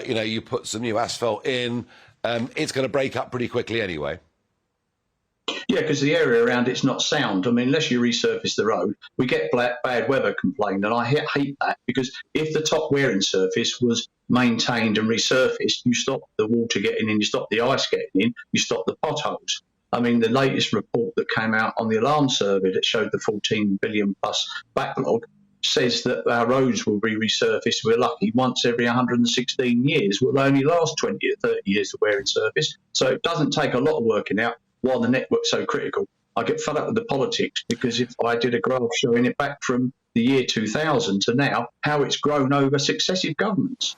you put some new asphalt in, it's going to break up pretty quickly anyway? Yeah, because the area around it's not sound. I mean, unless you resurface the road, we get bad weather complained, and I hate that, because if the top wearing surface was maintained and resurfaced, you stop the water getting in, you stop the ice getting in, you stop the potholes. I mean, the latest report that came out on the alarm survey that showed the 14 billion plus backlog says that our roads will be resurfaced, we're lucky, once every 116 years. Will only last 20 or 30 years to wear and surface. So it doesn't take a lot of working out why the network's so critical. I get fed up with the politics, because if I did a graph showing it back from the year 2000 to now, how it's grown over successive governments.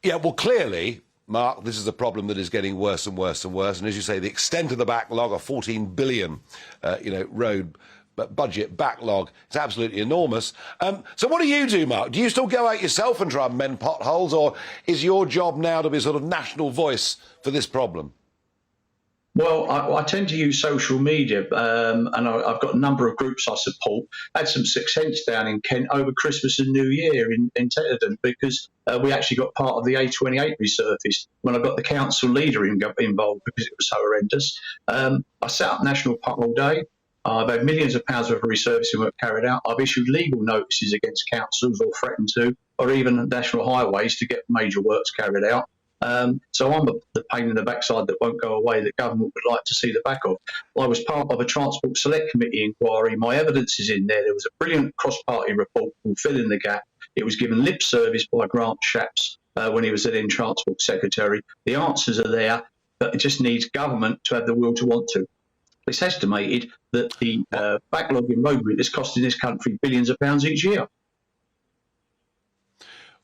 Yeah, well, clearly, Mark, this is a problem that is getting worse and worse and worse. And as you say, the extent of the backlog, a 14 billion, road budget backlog, it's absolutely enormous. So what do you do, Mark? Do you still go out yourself and try and mend potholes, or is your job now to be a sort of national voice for this problem? Well, I tend to use social media, and I've got a number of groups I support. I had some success down in Kent over Christmas and New Year in Tetterden, because we actually got part of the A28 resurfaced when I got the council leader involved, because it was so horrendous. I set up National Pothole Day. I've had millions of pounds worth of resurfacing work carried out. I've issued legal notices against councils, or threatened to, or even national highways, to get major works carried out. So I'm the pain in the backside that won't go away, that government would like to see the back of. I was part of a Transport Select Committee inquiry. My evidence is in there. There was a brilliant cross-party report called Fill in the Gap. It was given lip service by Grant Shapps when he was the then Transport Secretary. The answers are there, but it just needs government to have the will to want to. It's estimated that the backlog in road is costing this country billions of pounds each year.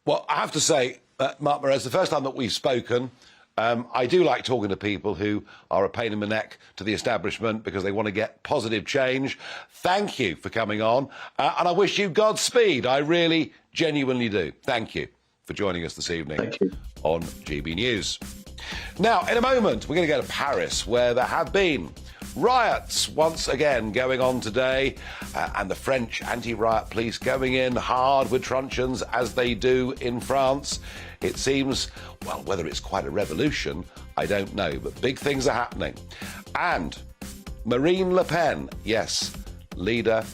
Well, I have to say, Mark Morell, the first time that we've spoken, I do like talking to people who are a pain in the neck to the establishment because they want to get positive change. Thank you for coming on, and I wish you Godspeed. I really, genuinely do. Thank you for joining us this evening on GB News. Now, in a moment, we're going to go to Paris, where there have been Riots once again going on today, and the French anti-riot police going in hard with truncheons as they do in France. It seems, well, whether it's quite a revolution, I don't know, but big things are happening. And Marine Le Pen, yes, leader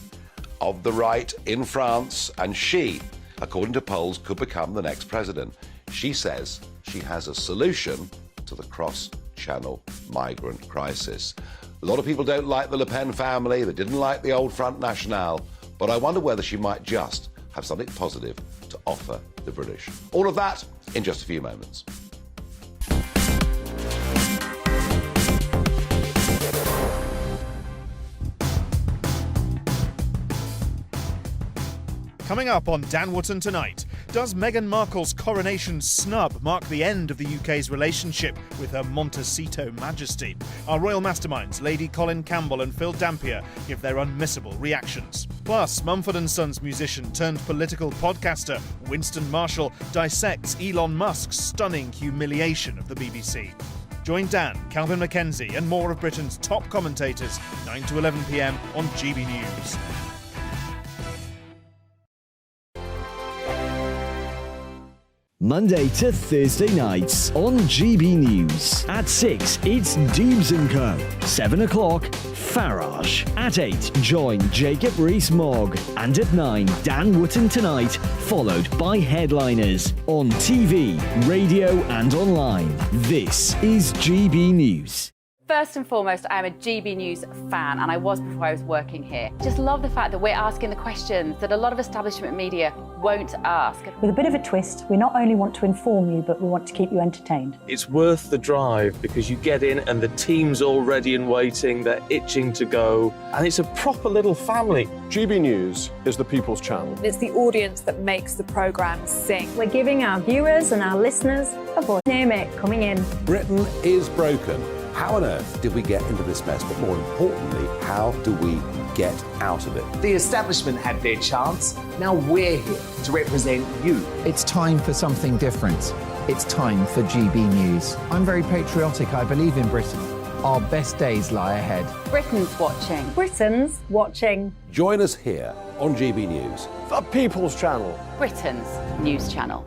of the right in France, and she, according to polls, could become the next president. She says she has a solution to the cross-channel migrant crisis. A lot of people don't like the Le Pen family, they didn't like the old Front National, but I wonder whether she might just have something positive to offer the British. All of that in just a few moments. Coming up on Dan Wootton Tonight, does Meghan Markle's coronation snub mark the end of the UK's relationship with Her Montecito Majesty? Our royal masterminds, Lady Colin Campbell and Phil Dampier, give their unmissable reactions. Plus, Mumford & Sons musician turned political podcaster Winston Marshall dissects Elon Musk's stunning humiliation of the BBC. Join Dan, Calvin Mackenzie and more of Britain's top commentators, 9 to 11 p.m. on GB News. Monday to Thursday nights on GB News. At 6, it's Deebs & Co. 7 o'clock, Farage. At 8, join Jacob Rees-Mogg. And at 9, Dan Wootton Tonight, followed by Headliners. On TV, radio and online. This is GB News. First and foremost, I am a GB News fan, and I was before I was working here. Just love the fact that we're asking the questions that a lot of establishment media won't ask. With a bit of a twist, we not only want to inform you, but we want to keep you entertained. It's worth the drive because you get in and the team's all ready and waiting, they're itching to go, and it's a proper little family. GB News is the People's Channel. It's the audience that makes the programme sing. We're giving our viewers and our listeners a voice. Name it, coming in. Britain is broken. How on earth did we get into this mess? But more importantly, how do we get out of it? The establishment had their chance. Now we're here to represent you. It's time for something different. It's time for GB News. I'm very patriotic. I believe in Britain. Our best days lie ahead. Britain's watching. Britain's watching. Join us here on GB News. The People's Channel. Britain's news channel.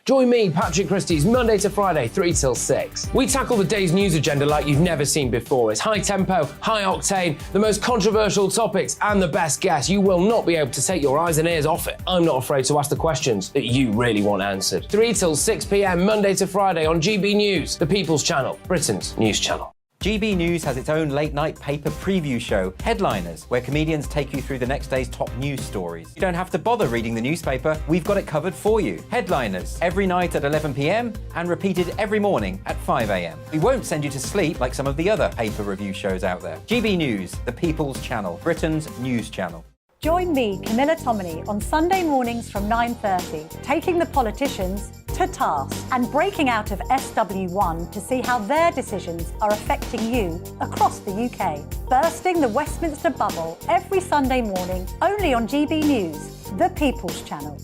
Join me, Patrick Christie's, Monday to Friday, 3 till 6. We tackle the day's news agenda like you've never seen before. It's high tempo, high octane, the most controversial topics, and the best guests. You will not be able to take your eyes and ears off it. I'm not afraid to ask the questions that you really want answered. 3 till 6 p.m, Monday to Friday on GB News, the People's Channel, Britain's news channel. GB News has its own late-night paper preview show, Headliners, where comedians take you through the next day's top news stories. You don't have to bother reading the newspaper, we've got it covered for you. Headliners, every night at 11 p.m, and repeated every morning at 5 a.m. We won't send you to sleep like some of the other paper review shows out there. GB News, the People's Channel, Britain's news channel. Join me, Camilla Tominey, on Sunday mornings from 9:30, taking the politicians to task and breaking out of SW1 to see how their decisions are affecting you across the UK. Bursting the Westminster bubble every Sunday morning, only on GB News, the People's Channel.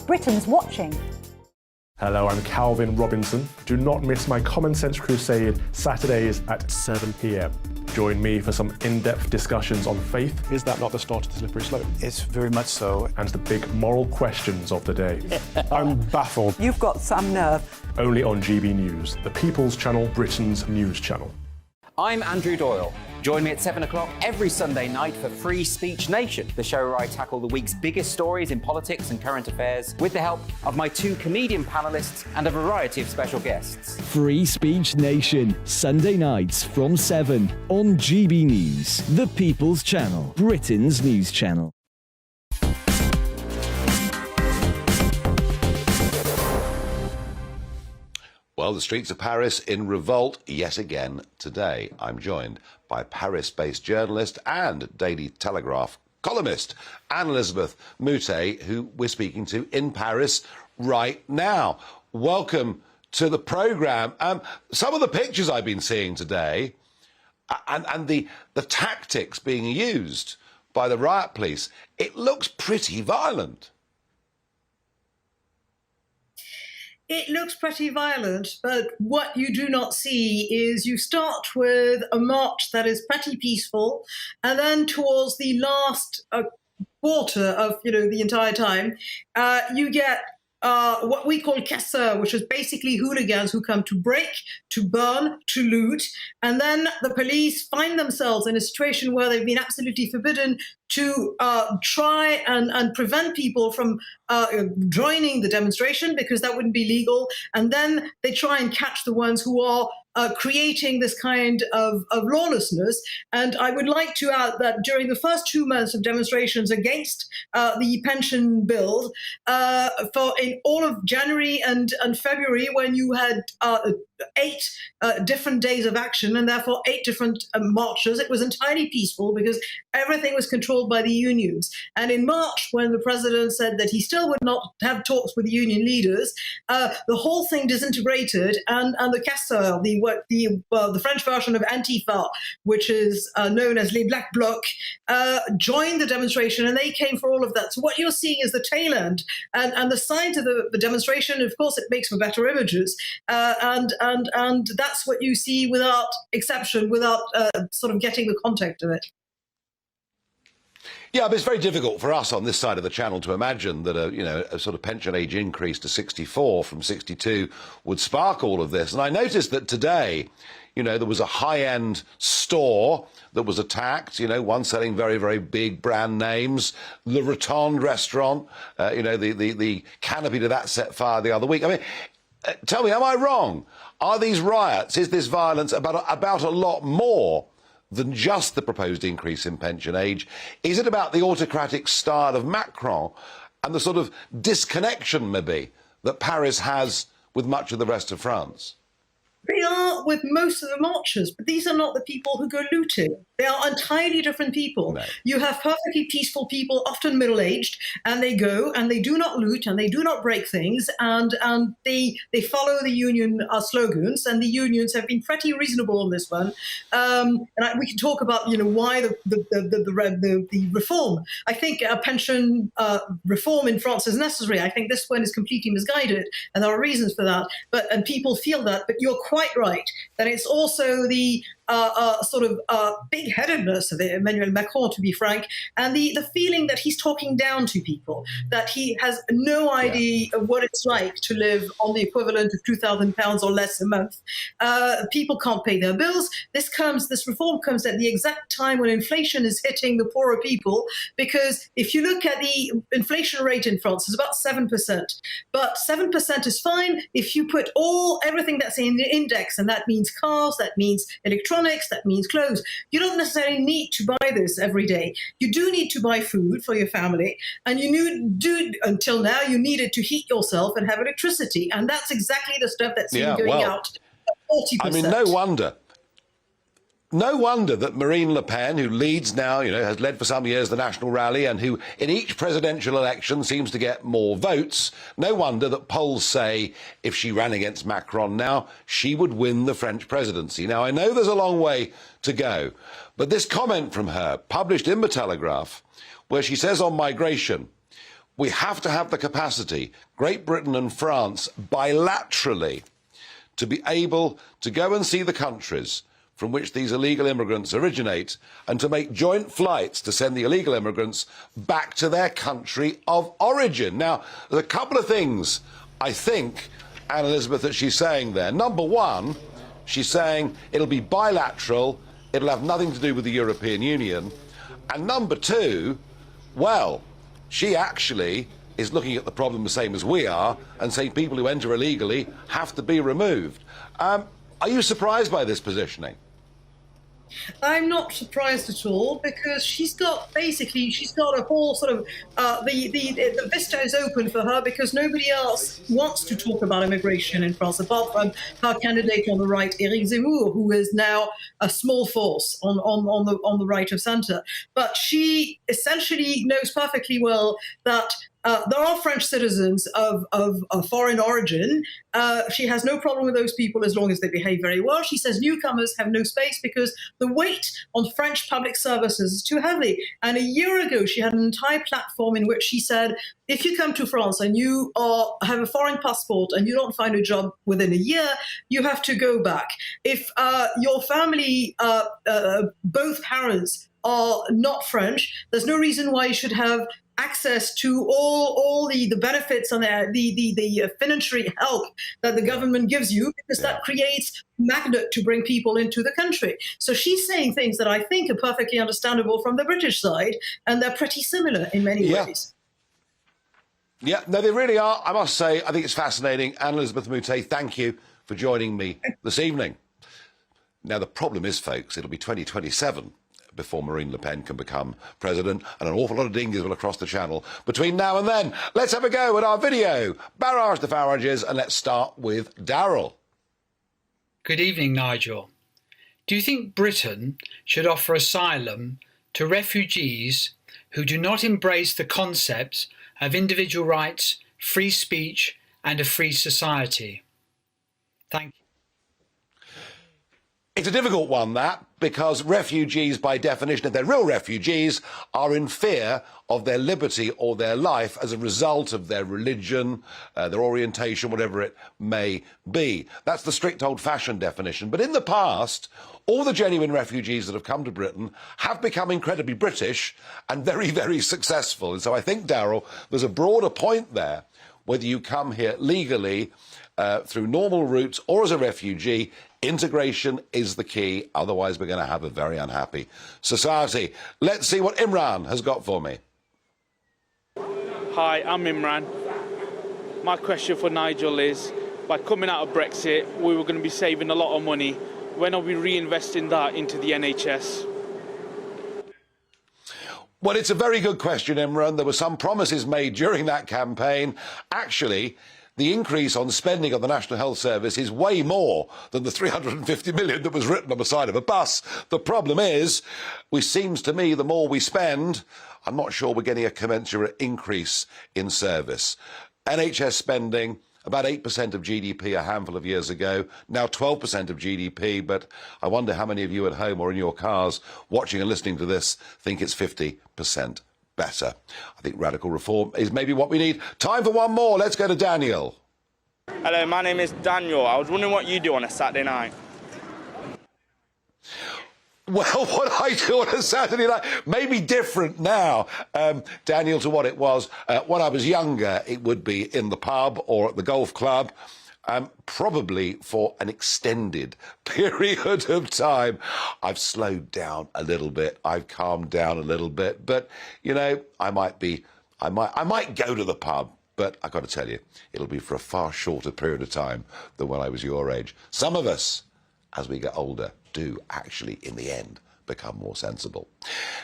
Britain's watching. Hello, I'm Calvin Robinson. Do not miss my Common Sense Crusade Saturdays at 7 p.m. Join me for some in-depth discussions on faith. Is that not the start of the slippery slope? It's very much so. And the big moral questions of the day. I'm baffled. You've got some nerve. Only on GB News, the People's Channel, Britain's news channel. I'm Andrew Doyle. Join me at 7 o'clock every Sunday night for Free Speech Nation, the show where I tackle the week's biggest stories in politics and current affairs with the help of my 2 comedian panellists and a variety of special guests. Free Speech Nation, Sunday nights from 7 on GB News, the People's Channel, Britain's news channel. Well, the streets of Paris in revolt yet again today. I'm joined by Paris-based journalist and Daily Telegraph columnist Anne-Elizabeth Moutet, who we're speaking to in Paris right now. Welcome to the programme. Some of the pictures I've been seeing today and the tactics being used by the riot police, it looks pretty violent. It looks pretty violent, but what you do not see is you start with a march that is pretty peaceful, and then towards the last quarter of the entire time, you get what we call casseurs, which is basically hooligans who come to break, to burn, to loot, and then the police find themselves in a situation where they've been absolutely forbidden to try and prevent people from joining the demonstration because that wouldn't be legal, and then they try and catch the ones who are creating this kind of lawlessness. And I would like to add that during the first 2 months of demonstrations against the pension bill, in all of January and February, when you had 8 different days of action and therefore 8 different marches, it was entirely peaceful because everything was controlled by the unions. And in March, when the president said that he still would not have talks with the union leaders, the whole thing disintegrated, and the casseurs, the French version of Antifa, which is known as Les Black Blocs, joined the demonstration, and they came for all of that. So what you're seeing is the tail end, and the signs of the demonstration. Of course, it makes for better images, and that's what you see without exception, without sort of getting the context of it. Yeah, but it's very difficult for us on this side of the channel to imagine that a sort of pension age increase to 64 from 62 would spark all of this. And I noticed that today, there was a high-end store that was attacked, one selling very, very big brand names, the Rotonde restaurant, the canopy to that set fire the other week. I mean, tell me, am I wrong? Are these riots, is this violence about a lot more than just the proposed increase in pension age? Is it about the autocratic style of Macron and the sort of disconnection, maybe, that Paris has with much of the rest of France? They are with most of the marchers, but these are not the people who go looting. They are entirely different people. No. You have perfectly peaceful people, often middle-aged, and they go and they do not loot and they do not break things, and they follow the union slogans, and the unions have been pretty reasonable on this one. We can talk about why the reform. I think a pension reform in France is necessary. I think this one is completely misguided, and there are reasons for that. And people feel that. But you're quite right that it's also the sort of big-headedness of Emmanuel Macron, to be frank, and the feeling that he's talking down to people, that he has no idea of what it's like to live on the equivalent of £2,000 or less a month. People can't pay their bills. This reform comes at the exact time when inflation is hitting the poorer people, because if you look at the inflation rate in France, it's about 7%. But 7% is fine if you put everything that's in the index, and that means cars, that means electronics, that means clothes. You don't necessarily need to buy this every day. You do need to buy food for your family, and until now, you needed to heat yourself and have electricity, and that's exactly the stuff that's going out. 40%. I mean, no wonder that Marine Le Pen, who leads now, has led for some years the National Rally, and who in each presidential election seems to get more votes, no wonder that polls say if she ran against Macron now, she would win the French presidency. Now, I know there's a long way to go, but this comment from her, published in the Telegraph, where she says on migration, we have to have the capacity, Great Britain and France, bilaterally, to be able to go and see the countries from which these illegal immigrants originate, and to make joint flights to send the illegal immigrants back to their country of origin. Now, there's a couple of things, I think, Anne Elizabeth, that she's saying there. Number one, she's saying it'll be bilateral, it'll have nothing to do with the European Union. And number two, well, she actually is looking at the problem the same as we are and saying people who enter illegally have to be removed. Are you surprised by this positioning? I'm not surprised at all, because she's got a whole sort of the vista is open for her, because nobody else wants to talk about immigration in France apart from her candidate on the right, Éric Zemmour, who is now a small force on the right of centre. But she essentially knows perfectly well that there are French citizens of foreign origin. She has no problem with those people as long as they behave very well. She says newcomers have no space because the weight on French public services is too heavy. And a year ago, she had an entire platform in which she said, if you come to France and you have a foreign passport and you don't find a job within a year, you have to go back. If your family, both parents, are not French, there's no reason why you should have access to all the benefits and the financial help that the government gives you, because that creates magnet to bring people into the country. So she's saying things that I think are perfectly understandable from the British side, and they're pretty similar in many ways. Yeah, no, they really are. I must say, I think it's fascinating. Anne-Elizabeth Moutet, thank you for joining me this evening. Now, the problem is, folks, it'll be 2027 before Marine Le Pen can become president, and an awful lot of dinghies will cross the channel between now and then. Let's have a go at our video. Barrage the Farages, and let's start with Daryl. Good evening, Nigel. Do you think Britain should offer asylum to refugees who do not embrace the concepts of individual rights, free speech, and a free society? Thank you. It's a difficult one, that, because refugees, by definition, if they're real refugees, are in fear of their liberty or their life as a result of their religion, their orientation, whatever it may be. That's the strict old-fashioned definition. But in the past, all the genuine refugees that have come to Britain have become incredibly British and very, very successful. And so I think, Daryl, there's a broader point there, whether you come here legally, through normal routes or as a refugee. Integration is the key, otherwise we're going to have a very unhappy society. Let's see what Imran has got for me. Hi, I'm Imran. My question for Nigel is, by coming out of Brexit, we were going to be saving a lot of money. When are we reinvesting that into the NHS? Well, it's a very good question, Imran. There were some promises made during that campaign. Actually, the increase on spending on the National Health Service is way more than the 350 million that was written on the side of a bus. The problem is, which seems to me the more we spend, I'm not sure we're getting a commensurate increase in service. NHS spending, about 8% of GDP a handful of years ago, now 12% of GDP, but I wonder how many of you at home or in your cars watching and listening to this think it's 50% better. I think radical reform is maybe what we need. Time for one more. Let's go to Daniel. Hello, my name is Daniel. I was wondering what you do on a Saturday night. Well, what I do on a Saturday night may be different now, Daniel, to what it was when I was younger. It would be in the pub or at the golf club. Probably for an extended period of time. I've slowed down a little bit. I've calmed down a little bit. But, you know, I might go to the pub, but I've got to tell you, it'll be for a far shorter period of time than when I was your age. Some of us, as we get older, do actually, in the end, become more sensible.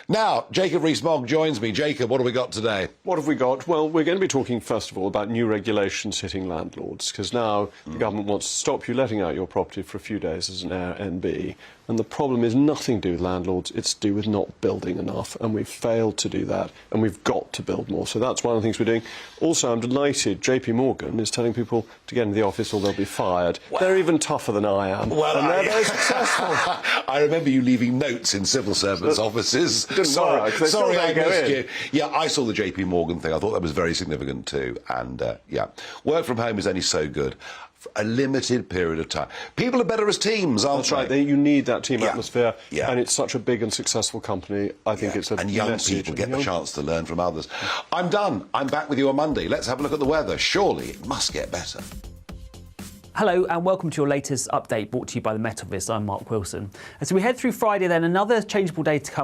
Now, Jacob Rees-Mogg joins me. Jacob, what have we got today? What have we got? Well, we're going to be talking, first of all, about new regulations hitting landlords, because now the government wants to stop you letting out your property for a few days as an Airbnb. And the problem is nothing to do with landlords, it's to do with not building enough. And we've failed to do that, and we've got to build more. So that's one of the things we're doing. Also, I'm delighted JP Morgan is telling people to get into the office or they'll be fired. Well, they're even tougher than I am. Well, and they're very successful. I remember you leaving notes in civil servants' offices. Sorry, I missed you. Yeah, I saw the JP Morgan thing. I thought that was very significant too. And, yeah, work from home is only so good. For a limited period of time. People are better as teams, aren't they? That's right. You need that team atmosphere, and it's such a big and successful company. I think it's a and young people get the chance to learn from others. I'm done. I'm back with you on Monday. Let's have a look at the weather. Surely it must get better. Hello and welcome to your latest update brought to you by the Met Office. I'm Mark Wilson. As we head through Friday, then another changeable day to come.